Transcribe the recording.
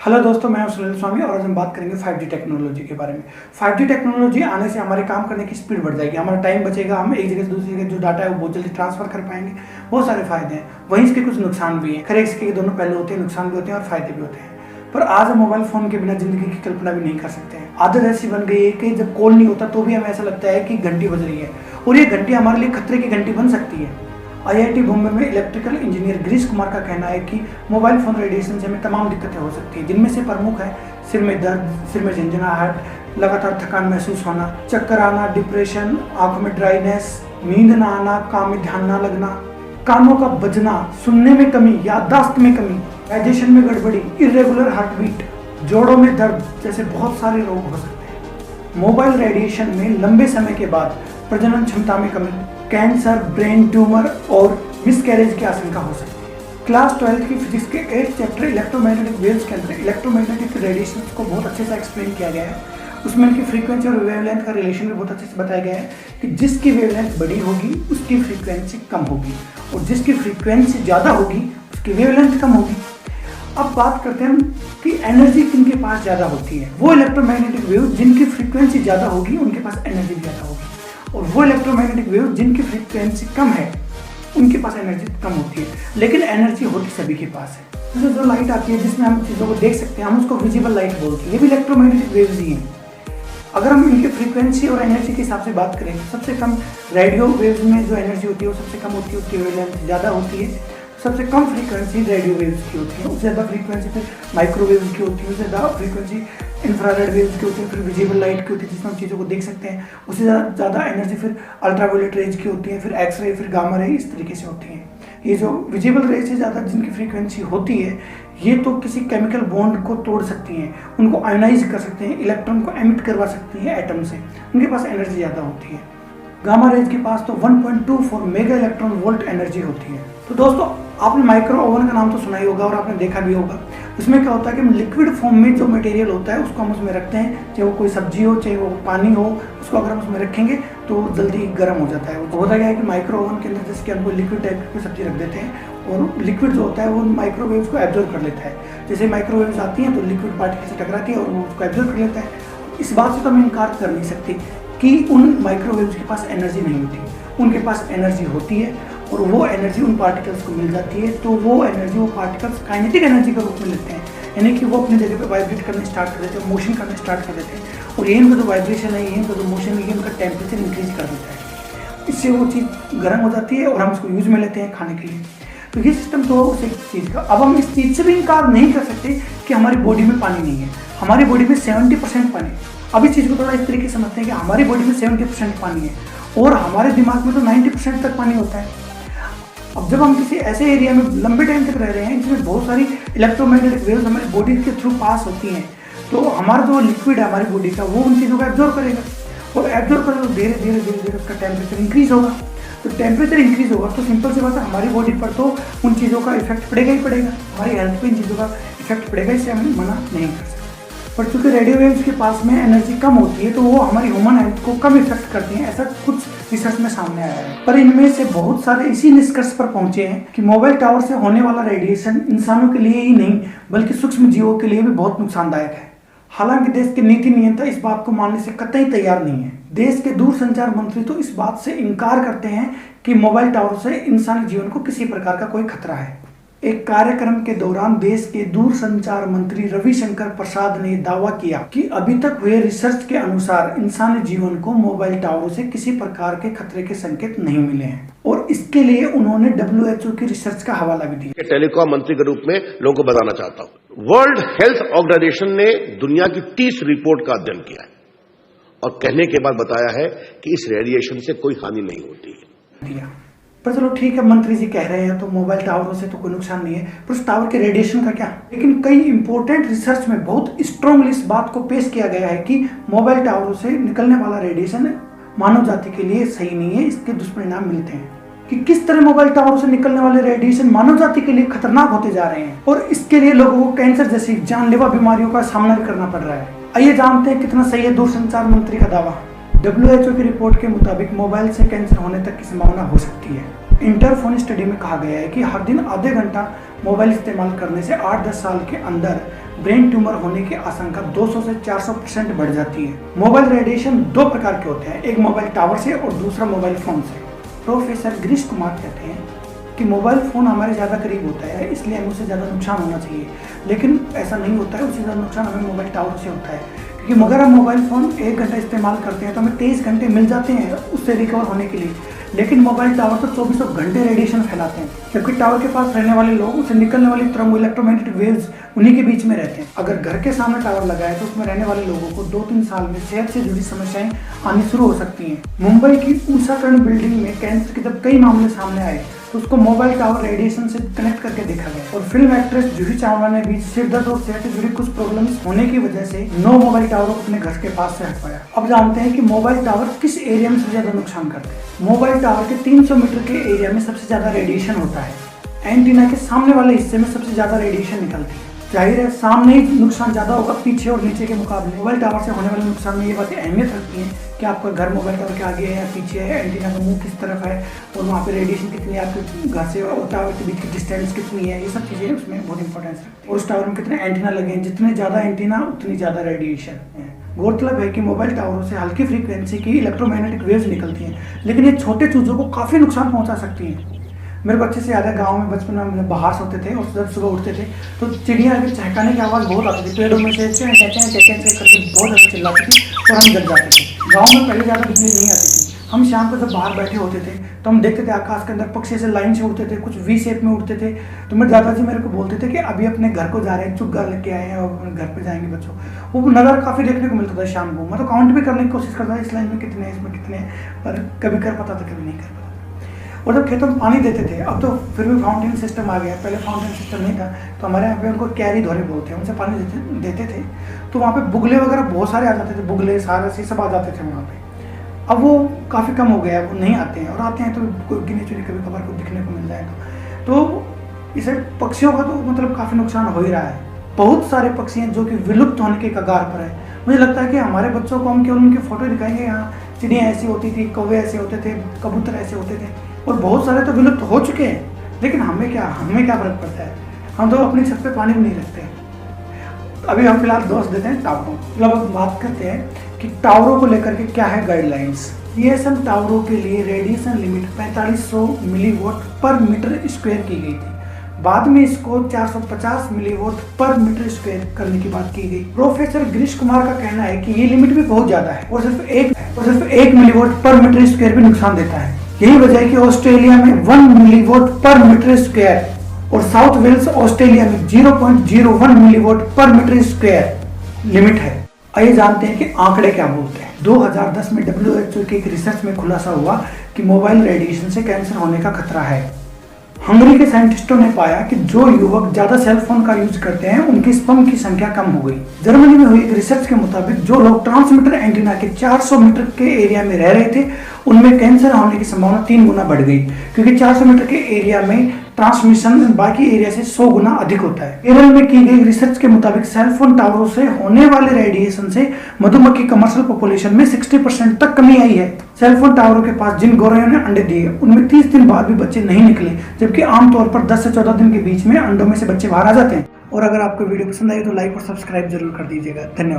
Hello दोस्तों, मैं सुनील स्वामी और आज हम बात करेंगे 5G टेक्नोलॉजी के बारे में। 5G टेक्नोलॉजी आने से हमारे काम करने की स्पीड बढ़ जाएगी, हमारा टाइम बचेगा, हम एक जगह से दूसरी जगह जो डाटा है वो बहुत जल्दी ट्रांसफर कर पाएंगे। बहुत सारे फायदे हैं, वहीं इसके कुछ नुकसान भी हैं। खैर, इसके दोनों पहलू होते हैं, नुकसान भी होते हैं और फायदे भी होते हैं। पर आज हम मोबाइल फोन के बिना जिंदगी की कल्पना भी नहीं कर सकते हैं। आदत ऐसी बन गई है कि जब कॉल नहीं होता तो भी हमें ऐसा लगता है कि घंटी बज रही है, और ये घंटी हमारे लिए खतरे की घंटी बन सकती है। IIT बॉम्बे में इलेक्ट्रिकल इंजीनियर गिरीश कुमार का कहना है कि मोबाइल फोन रेडिएशन से हमें तमाम दिक्कतें हो सकती हैं, जिनमें से प्रमुख है सिर में दर्द, सिर में झंझनाहट, लगातार थकान महसूस होना, चक्कर आना, डिप्रेशन, आंखों में ड्राइनेस, नींद ना आना, काम में ध्यान ना लगना, कानों का बजना, सुनने में कमी, याददाश्त में कमी, डाइजेशन में गड़बड़ी, इर्रेगुलर हार्ट बीट, जोड़ों में दर्द जैसे बहुत सारे रोग हो सकते हैं। मोबाइल रेडिएशन में लंबे समय के बाद प्रजनन क्षमता में कमी, कैंसर, ब्रेन ट्यूमर और मिसकैरेज की आशंका हो सकती है। क्लास 12 की फिजिक्स के 8th चैप्टर इलेक्ट्रोमैग्नेटिक वेव्स के अंदर इलेक्ट्रोमैग्नेटिक रेडिएशन को बहुत अच्छे से एक्सप्लेन किया गया है। उसमें इनकी फ्रीक्वेंसी और वेवलेंथ का रिलेशन भी बहुत अच्छे से बताया गया है कि जिसकी वेवलेंथ बड़ी होगी उसकी फ्रीक्वेंसी कम होगी, और जिसकी फ्रीक्वेंसी ज़्यादा होगी उसकी वेवलेंथ कम होगी। अब बात करते हैं कि एनर्जी किनके पास ज़्यादा होती है। वो इलेक्ट्रोमैग्नेटिक वेव जिनकी फ्रीक्वेंसी ज़्यादा होगी उनके पास एनर्जी ज़्यादा होगी, और वो इलेक्ट्रोमैग्नेटिक वेव जिनकी फ्रीक्वेंसी कम है उनके पास एनर्जी कम होती है। लेकिन एनर्जी होती सभी के पास है। जो लाइट आती है जिसमें हम चीज़ों को देख सकते हैं, हम उसको विजिबल लाइट बोलते हैं। ये भी इलेक्ट्रोमैग्नेटिक वेव्स ही हैं। अगर हम इनके फ्रीक्वेंसी और एनर्जी के हिसाब से बात करें तो सबसे कम रेडियो वेव्स में जो एनर्जी होती है वो सबसे कम होती है, उसकी वेवलेंथ ज़्यादा होती है। सबसे कम फ्रीक्वेंसी रेडियो वेव्स की होती है, उससे ज़्यादा फ्रीक्वेंसी फिर माइक्रोवेव्स की होती है, उससे ज़्यादा फ्रीक्वेंसी इंफ्रारेड वेव्स की होती है, फिर विजिबल लाइट की होती है जिसमें हम चीज़ों को देख सकते हैं। उससे ज़्यादा एनर्जी फिर अल्ट्रावायलेट रेज की होती है, फिर एक्सरे, फिर गामा रे, इस तरीके से होती है। ये जो विजिबल रेज से ज़्यादा जिनकी फ्रीक्वेंसी होती है, ये तो किसी केमिकल बॉन्ड को तोड़ सकती हैं, उनको आयोनाइज कर सकते हैं, इलेक्ट्रॉन को एमिट करवा सकती हैं एटम से, उनके पास एनर्जी ज़्यादा होती है। गामा रेज के पास तो 1.24 मेगा इलेक्ट्रॉन वोल्ट एनर्जी होती है। तो दोस्तों, आपने माइक्रो ओवन का नाम तो सुना ही होगा और आपने देखा भी होगा। उसमें क्या होता है कि लिक्विड फॉर्म में जो मटेरियल होता है उसको हम उसमें रखते हैं, चाहे वो कोई सब्जी हो, चाहे वो पानी हो, उसको अगर हम उसमें रखेंगे तो जल्दी गर्म हो जाता है। होता क्या है कि माइक्रो ओवन के अंदर जैसे कि हम कोई लिक्विड टाइप की सब्जी रख देते हैं और लिक्विड जो होता है वो माइक्रोवेव्स को एब्जॉर्ब कर लेता है। जैसे माइक्रोवेव्स आती हैं तो लिक्विड पार्टिकल से टकराती है और वो उसको एब्जॉर्ब कर लेता है। इस बात से तो हम इनकार कर नहीं सकते कि उन माइक्रोवेव्स के पास एनर्जी नहीं होती, उनके पास एनर्जी होती है और वो एनर्जी उन पार्टिकल्स को मिल जाती है। तो वो एनर्जी वो पार्टिकल्स काइनेटिक एनर्जी का रूप में लेते हैं, यानी कि वो अपनी जगह पे वाइब्रेट करने स्टार्ट कर देते हैं, मोशन करने स्टार्ट कर देते हैं, और ये इनका जो वाइब्रेशन है, ये इनका जो मोशन है, ये उनका टेम्परेचर इंक्रीज कर देता है। इससे वो चीज़ गर्म हो जाती है और हम उसको यूज में लेते हैं खाने के लिए। तो ये सिस्टम तो उस एक चीज़ का। अब हम इस चीज़ से भी इनकार नहीं कर सकते कि हमारी बॉडी में पानी नहीं है। हमारी बॉडी में 70% पानी है। अब इस चीज़ को थोड़ा इस तरीके से समझते हैं कि हमारी बॉडी में 70% पानी है और हमारे दिमाग में तो 90% तक पानी होता है। अब जब हम किसी ऐसे एरिया में लंबे टाइम तक रह रहे हैं जिसमें बहुत सारी इलेक्ट्रोमैग्नेटिक वेव्स हमारी बॉडी के थ्रू पास होती हैं, तो हमारा जो लिक्विड है हमारी बॉडी का, वो उन चीज़ों को एब्जॉर्ब करेगा, और एब्जॉर्ब करेगा तो धीरे धीरे उसका टेम्परेचर इंक्रीज होगा। तो टेम्परेचर इंक्रीज होगा तो सिंपल सी बात है, हमारी बॉडी पर तो उन चीज़ों का इफेक्ट पड़ेगा ही पड़ेगा, हमारी हेल्थ पे इन चीज़ों का इफेक्ट पड़ेगा, इससे हम मना नहीं कर सकते। पर चूंकि रेडियो वेव्स के पास में एनर्जी कम होती है तो वो हमारी ह्यूमन हेल्थ को कम इफेक्ट करती हैं, ऐसा कुछ रिसर्च में सामने आया है। पर इनमें से बहुत सारे इसी निष्कर्ष पर पहुंचे हैं कि मोबाइल टावर से होने वाला रेडिएशन इंसानों के लिए ही नहीं बल्कि सूक्ष्म जीवों के लिए भी बहुत नुकसानदायक है। हालांकि देश के नीति नियंत्रक इस बात को मानने से कतई तैयार नहीं है। देश के दूरसंचार मंत्री तो इस बात से इनकार करते हैं कि मोबाइल टावर से इंसानी जीवन को किसी प्रकार का कोई खतरा है। एक कार्यक्रम के दौरान देश के दूरसंचार मंत्री रविशंकर प्रसाद ने दावा किया कि अभी तक हुए रिसर्च के अनुसार इंसानी जीवन को मोबाइल टावर से किसी प्रकार के खतरे के संकेत नहीं मिले हैं, और इसके लिए उन्होंने WHO की रिसर्च का हवाला भी दिया। टेलीकॉम मंत्री के रूप में लोगों को बताना चाहता हूं, वर्ल्ड हेल्थ ऑर्गेनाइजेशन ने दुनिया की 30 रिपोर्ट का अध्ययन किया है और कहने के बाद बताया है कि इस रेडिएशन से कोई हानि नहीं होती है। पर चलो ठीक है, मंत्री जी कह रहे हैं तो मोबाइल टावरों से तो कोई नुकसान नहीं है, पर उस टावर के रेडिएशन का क्या। लेकिन कई इंपॉर्टेंट रिसर्च में बहुत स्ट्रांगली इस बात को पेश किया गया है कि मोबाइल टावरों से निकलने वाला रेडिएशन मानव जाति के लिए सही नहीं है, इसके दुष्परिणाम मिलते हैं। कि किस तरह मोबाइल टावरों से निकलने वाले रेडिएशन मानव जाति के लिए खतरनाक होते जा रहे हैं और इसके लिए लोगों को कैंसर जैसी जानलेवा बीमारियों का सामना भी करना पड़ रहा है। आइए जानते हैं कितना सही है दूरसंचार मंत्री का दावा। WHO की रिपोर्ट के मुताबिक मोबाइल से कैंसर होने तक की संभावना हो सकती है। इंटरफोन स्टडी में कहा गया है कि हर दिन आधे घंटा मोबाइल इस्तेमाल करने से 8-10 साल के अंदर ब्रेन ट्यूमर होने की आशंका 200 से 400% बढ़ जाती है। मोबाइल रेडिएशन दो प्रकार के होते हैं, एक मोबाइल टावर से और दूसरा मोबाइल फोन से। प्रोफेसर गिरीश कुमार कहते हैं कि मोबाइल फ़ोन हमारे ज़्यादा करीब होता है, इसलिए हमें उससे ज़्यादा नुकसान होना चाहिए, लेकिन ऐसा नहीं होता है। उससे ज़्यादा नुकसान हमें मोबाइल टावर से होता है, क्योंकि अगर हम मोबाइल फ़ोन 1 घंटा इस्तेमाल करते हैं तो हमें 23 घंटे मिल जाते हैं उससे रिकवर होने के लिए, लेकिन मोबाइल टावर तो 24 घंटे रेडिएशन फैलाते हैं, जबकि टावर के पास रहने वाले लोग उससे निकलने वाली तरंग इलेक्ट्रोमैग्नेटिक वेव्स उन्हीं के बीच में रहते हैं। अगर घर के सामने टावर लगा है तो उसमें रहने वाले लोगों को 2-3 साल में सेहत से जुड़ी समस्याएं आनी शुरू हो सकती हैं। मुंबई की ऊषाकरण बिल्डिंग में कैंसर के जब कई मामले सामने आए तो उसको मोबाइल टावर रेडिएशन से कनेक्ट करके देखा गया, और फिल्म एक्ट्रेस जूही चावला ने भी सिर दर्द और सेहत से जुड़ी कुछ प्रॉब्लम्स होने की वजह से 9 मोबाइल टावर को अपने घर के पास से हटवाया। अब जानते हैं कि मोबाइल टावर किस एरिया में सबसे ज्यादा नुकसान करते हैं। मोबाइल टावर के 300 मीटर के एरिया में सबसे ज्यादा रेडिएशन होता है। एंटीना के सामने वाले हिस्से में सबसे ज्यादा रेडिएशन निकलती है। जाहिर है सामने ही नुकसान ज्यादा होगा पीछे और नीचे के मुकाबले। मोबाइल टावर से होने वाले नुकसान में ये बातें अहमियत रखती हैं कि आपका घर मोबाइल टावर के आगे है या पीछे है, एंटीना का मुंह किस तरफ है और वहाँ पे रेडिएशन कितनी है, आपके घर से और टावर के बीच की डिस्टेंस कितनी है, ये सब चीज़ें उसमें बहुत इंपॉर्टेंस रखती है। और उस टावर में कितने एंटीना लगे हैं, जितने ज़्यादा एंटीना उतनी ज़्यादा रेडिएशन है। गौरतलब है कि मोबाइल टावरों से हल्की फ्रीक्वेंसी की इलेक्ट्रोमैग्नेटिक वेव्स निकलती हैं, लेकिन ये छोटे चूजों को काफ़ी नुकसान पहुँचा सकती हैं। मेरे को अच्छे से याद है, गांव में बचपन में बाहर सोते थे और जब सुबह उठते थे तो चिड़िया के चहकाने की आवाज़ बहुत आती थी, पेड़ों में से चें करके बहुत ज़्यादा चिल्लाती थी और हम जग जाते थे। गांव में पहले ज़्यादा बिजली नहीं आती थी। हम शाम को जब बाहर बैठे होते थे तो हम देखते थे आकाश के अंदर पक्षी से लाइन से उड़ते थे, कुछ वी शेप में उड़ते थे। तो मेरे दादाजी मेरे को बोलते थे कि अभी अपने घर को जा रहे हैं, चुग्गा लेके आए हैं और अपने घर पे जाएंगे बच्चों। वो नज़ारा काफ़ी देखने को मिलता था शाम को। मैं तो काउंट भी करने की कोशिश करता था, इस लाइन में कितने हैं, इसमें कितने हैं, पर कभी कर पाता था, कभी नहीं कर पाता। और जब खेतों में पानी देते थे, अब तो फिर भी फाउंटेन सिस्टम आ गया, पहले फाउंटेन सिस्टम नहीं था, तो हमारे यहाँ पे उनको क्यारी धोरे बोलते हैं, उनसे पानी देते थे। तो वहाँ पे बुगले वगैरह बहुत सारे आ जाते थे, बुगले सारस ये सब आ जाते थे वहाँ पे। अब वो काफ़ी कम हो गया, वो नहीं आते हैं, और आते हैं तो कोई गिने चुने कभी कभार को दिखने को मिल जाए तो इसे पक्षियों का तो मतलब काफ़ी नुकसान हो ही रहा है। बहुत सारे पक्षी हैं जो कि विलुप्त होने के कगार पर है। मुझे लगता है कि हमारे बच्चों को हम केवल उनकी फ़ोटो दिखाएंगे, यहाँ चिड़ियाँ ऐसी होती थी, कौवे ऐसे होते थे, कबूतर ऐसे होते थे, और बहुत सारे तो विलुप्त हो चुके हैं, लेकिन हमें क्या फ़र्क पड़ता है। हम तो अपनी छत पे पानी भी नहीं रखते। अभी हम फिलहाल दोष देते हैं टावरों। मतलब अब बात करते हैं कि टावरों को लेकर के क्या है गाइडलाइंस। जीएसएम टावरों के लिए रेडिएशन लिमिट 4500 मिलीवॉट पर मीटर स्क्वायर की गई थी। बाद में इसको 450 मिलीवॉट पर मीटर स्क्वायर करने की बात की गई। प्रोफेसर गिरीश कुमार का कहना है कि ये लिमिट भी बहुत ज्यादा है और सिर्फ 1 मिलीवॉट पर मीटर स्क्वायर भी नुकसान देता है। यही वजह है कि ऑस्ट्रेलिया में 1 मिलीवॉट पर मीटर स्क्वायर और साउथ वेल्स ऑस्ट्रेलिया में 0.01 मिलीवॉट पर मीटर स्क्वायर लिमिट है। आइए जानते हैं कि आंकड़े क्या बोलते हैं। 2010 में WHO की एक रिसर्च में खुलासा हुआ कि मोबाइल रेडिएशन से कैंसर होने का खतरा है। हंगरी के साइंटिस्टों ने पाया कि जो युवक ज्यादा सेल फोन का यूज करते हैं उनकी स्पर्म की संख्या कम हो गई। जर्मनी में हुई एक रिसर्च के मुताबिक जो लोग ट्रांसमीटर एंटीना के 400 मीटर के एरिया में रह रहे थे उनमें कैंसर होने की संभावना 3 गुना बढ़ गई, क्योंकि 400 मीटर के एरिया में ट्रांसमिशन बाकी एरिया से 100 गुना अधिक होता है। केरल में की गई रिसर्च के मुताबिक सेलफोन टावरों से होने वाले रेडिएशन से मधुमक्खी कमर्शियल पॉपुलेशन में 60% तक कमी आई है। सेलफोन टावरों के पास जिन गौरैयों ने अंडे दिए उनमें 30 दिन बाद भी बच्चे नहीं निकले, जबकि आमतौर पर 10 से 14 दिन के बीच में अंडों में से बच्चे बाहर आ जाते हैं। और अगर आपको वीडियो पसंद आई तो लाइक और सब्सक्राइब जरूर कर दीजिएगा। धन्यवाद।